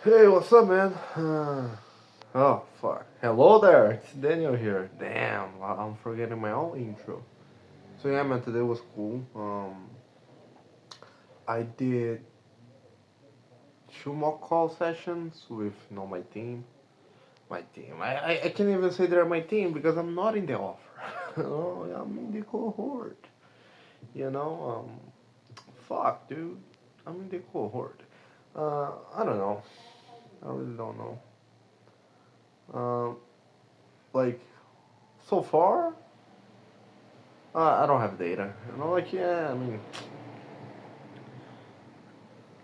Hey, what's up, man? Oh, fuck. Hello there, it's Daniel here. Damn, I'm forgetting my own intro. So yeah, man, today was cool. I did two mock call sessions with, my team. My team. I can't even say they're my team because I'm not in the offer. I'm in the cohort. You know, fuck, dude. I'm in the cohort. I don't know. I really don't know. Um, like, so far, I don't have data. Yeah, I mean,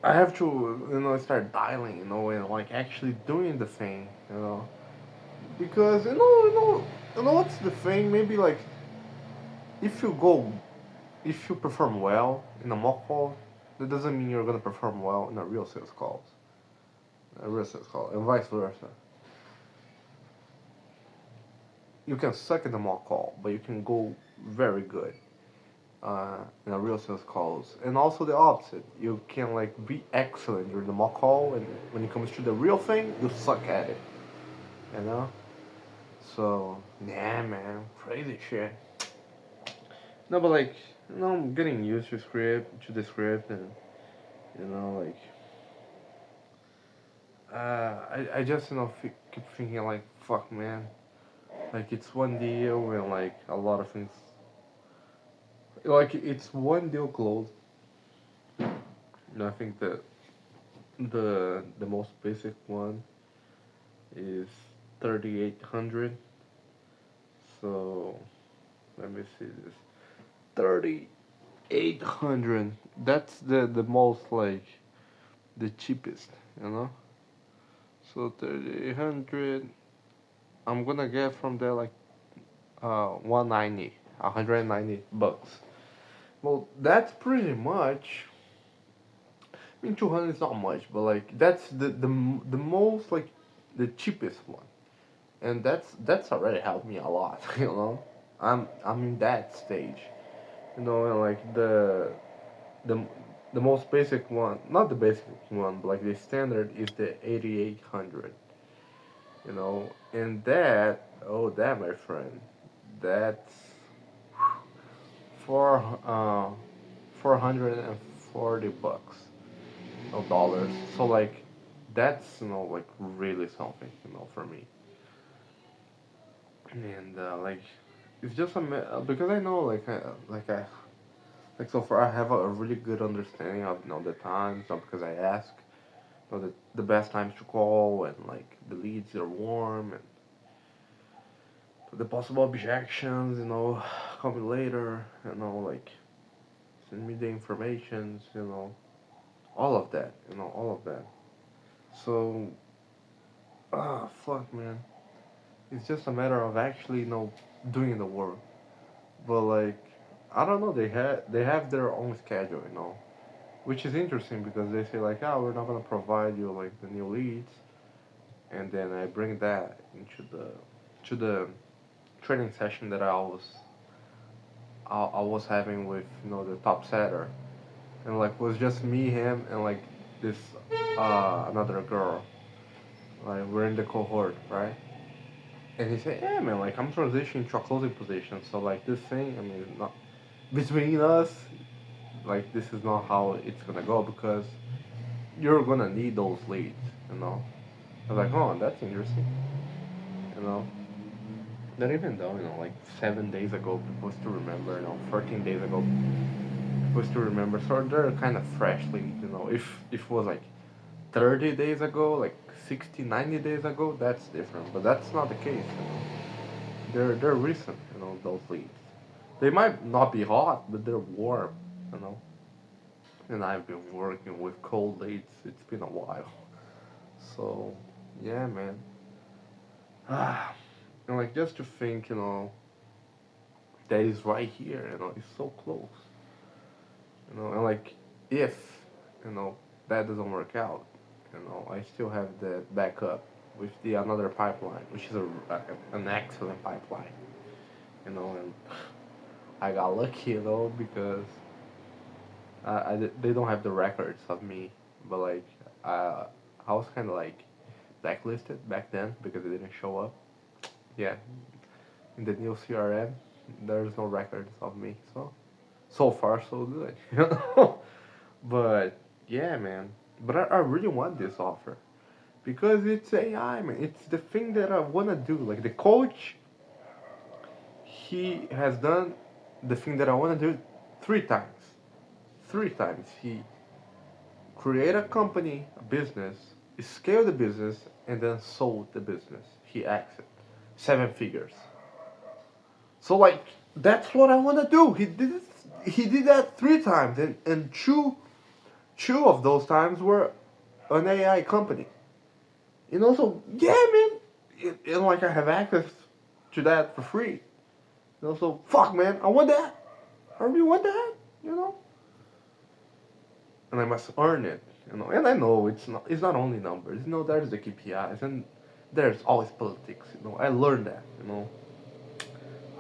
I have to, start dialing, and like actually doing the thing, because what's the thing? Maybe like if you go, if you perform well in a mock call, that doesn't mean you're gonna perform well in a real sales call, and vice versa. You can suck in a mock call, but you can go very good in a real sales calls, and also the opposite. You can like be excellent during the mock call, and when it comes to the real thing, you suck at it. You know. So yeah, man, crazy shit. No, but like, I'm getting used to the script, and like, I just keep thinking like, fuck, man, like it's one deal and like a lot of things, like it's one deal closed. I think that the most basic one is 3,800. So let me see this. 3,800. That's the most like the cheapest, you know. So 3,800. I'm gonna get from there like 190, 190 bucks. Well, that's pretty much. I mean, 200 is not much, but like that's the most like the cheapest one, and that's already helped me a lot. I'm in that stage, and like the the most basic one, not the basic one, but like the standard is the 8,800. And that my friend, that's four 440 bucks of dollars. So like that's like really something for me. And like it's just because I know like so far I have a really good understanding of the times, not because I ask, the best times to call, and like the leads are warm, and the possible objections, coming later, like send me the informations, all of that, all of that. So, fuck, man. It's just a matter of actually, doing the work. But like, I don't know. They have their own schedule, which is interesting because they say like, oh, we're not gonna provide you like the new leads, and then I bring that into the training session that I was having with the top setter, and like was just me, him, and like this another girl. Like we're in the cohort, right? And he said, "Yeah, man, like I'm transitioning to a closing position, so like this thing, I mean, not between us, like this is not how it's gonna go because you're gonna need those leads, you know." I was like, "Oh, that's interesting," you know. Not even though, like 7 days ago, people still remember, 14 days ago, people still remember. So they're kind of fresh leads, If it was like 30 days ago, like 60, 90 days ago, that's different. But that's not the case, They're recent, those leads. They might not be hot, but they're warm, you know. And I've been working with cold leads. It's been a while. So, yeah, man. Ah, and like just to think, that is right here, it's so close, and like if, that doesn't work out, I still have the backup with the another pipeline, which is an excellent pipeline, and I got lucky, because they don't have the records of me, but like I was kind of like blacklisted back then because it didn't show up. Yeah, in the new CRM, there's no records of me. So far so good, you know. But yeah, man. But I really want this offer because it's AI, man. It's the thing that I wanna do. Like the coach, he has done the thing that I wanna do 3 times. 3 times he create a company, a business, scale the business, and then sold the business. He exited 7 figures. So like that's what I want to do. He did that 3 times, and two of those times were an AI company. And also, yeah, man, and like I have access to that for free. And also, fuck, man, I want that. I really want that, you know. And I must earn it, you know. And I know it's not only numbers, you know. There's the KPIs and there's always politics, you know. I learned that, you know.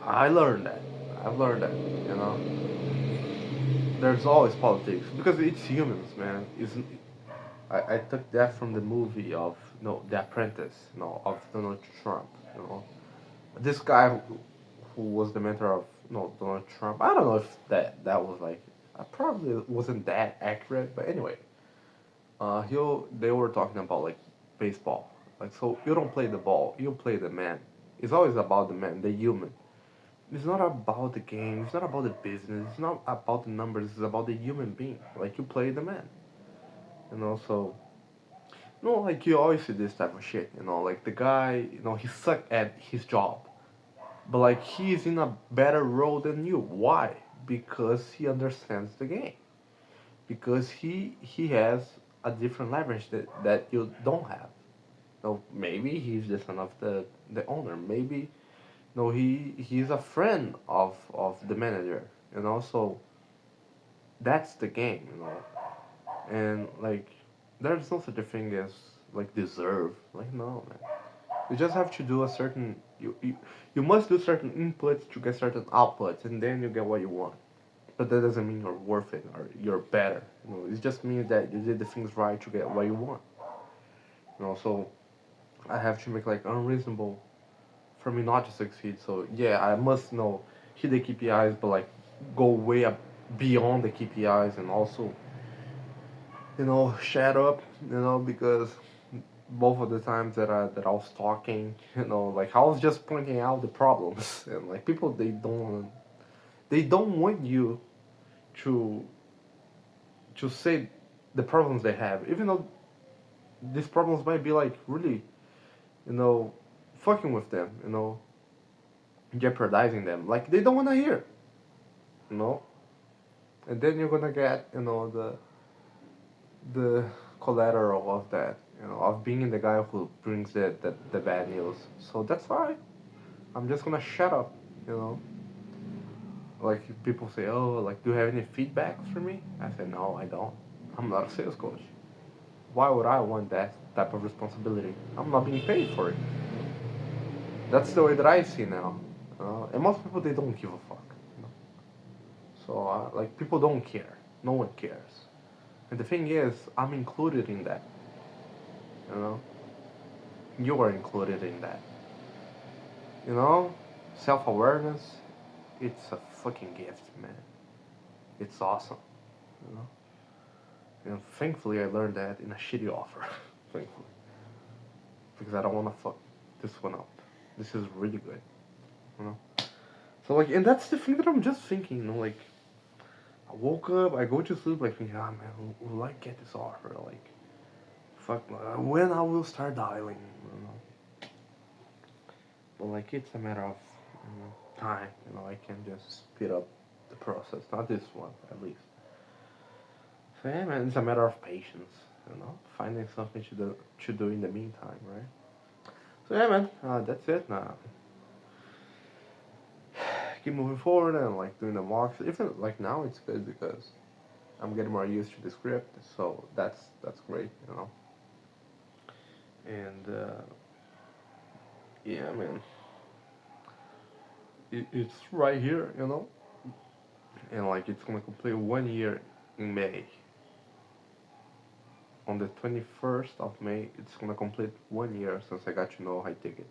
I learned that. I've learned that, you know. There's always politics because it's humans, man. Isn't I took that from the movie of The Apprentice, of Donald Trump, you know. This guy who was the mentor of Donald Trump. I don't know if that was like probably wasn't that accurate, but anyway, they were talking about like baseball. Like so you don't play the ball, you play the man. It's always about the man, the human. It's not about the game. It's not about the business. It's not about the numbers. It's about the human being. Like you play the man, and also, like you always see this type of shit. Like the guy, he sucked at his job, but like he's in a better role than you. Why? Because he understands the game. Because he has a different leverage that you don't have. Maybe he's the son of the owner. Maybe no, he's a friend of the manager, so that's the game, and like there's no such a thing as like deserve, like no, man. You just have to do a certain you must do certain inputs to get certain outputs, and then you get what you want. But that doesn't mean you're worth it or you're better. It just means that you did the things right to get what you want. So I have to make like unreasonable for me not to succeed. So yeah, I must hit the KPIs, but like go way up beyond the KPIs, and also shut up, because both of the times that I was talking, like I was just pointing out the problems, and like people they don't want you to say the problems they have, even though these problems might be like really, you know, fucking with them, jeopardizing them. Like they don't want to hear, you know. And then you're gonna get, the collateral of that, of being the guy who brings the bad news. So that's why I'm just gonna shut up, you know. Like people say, oh, like do you have any feedbacks for me? I say no, I don't. I'm not a sales coach. Why would I want that type of responsibility? I'm not being paid for it. That's the way that I see now. And most people, they don't give a fuck. So like people don't care. No one cares. And the thing is, I'm included in that. You know, you are included in that. Self-awareness. It's a fucking gift, man. It's awesome. You know. And thankfully, I learned that in a shitty offer. Thankfully, because I don't want to fuck this one up. This is really good. You know. So like, and that's the thing that I'm just thinking. Like, I woke up, I go to sleep, like thinking, ah man, will I get this offer? Like, fuck, when I will start dialing. But like, it's a matter of time. I can just speed up the process. Not this one, at least. So yeah, man, it's a matter of patience. Finding something to do in the meantime, right? So yeah, man, that's it. Now keep moving forward and like doing the mocks. Even like now, it's good because I'm getting more used to the script. So that's great. And yeah, man, it's right here. And like it's gonna complete 1 year in May. on the 21st of May, it's gonna complete 1 year since I got to know high ticket.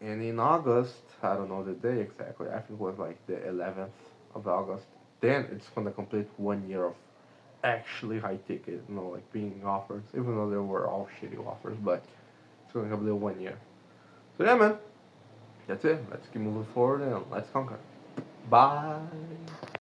And in August, I don't know the day exactly, I think it was like the 11th of August, then it's gonna complete 1 year of actually high ticket, like being offers, even though they were all shitty offers, but it's gonna complete 1 year. So yeah, man, that's it. Let's keep moving forward and let's conquer. Bye.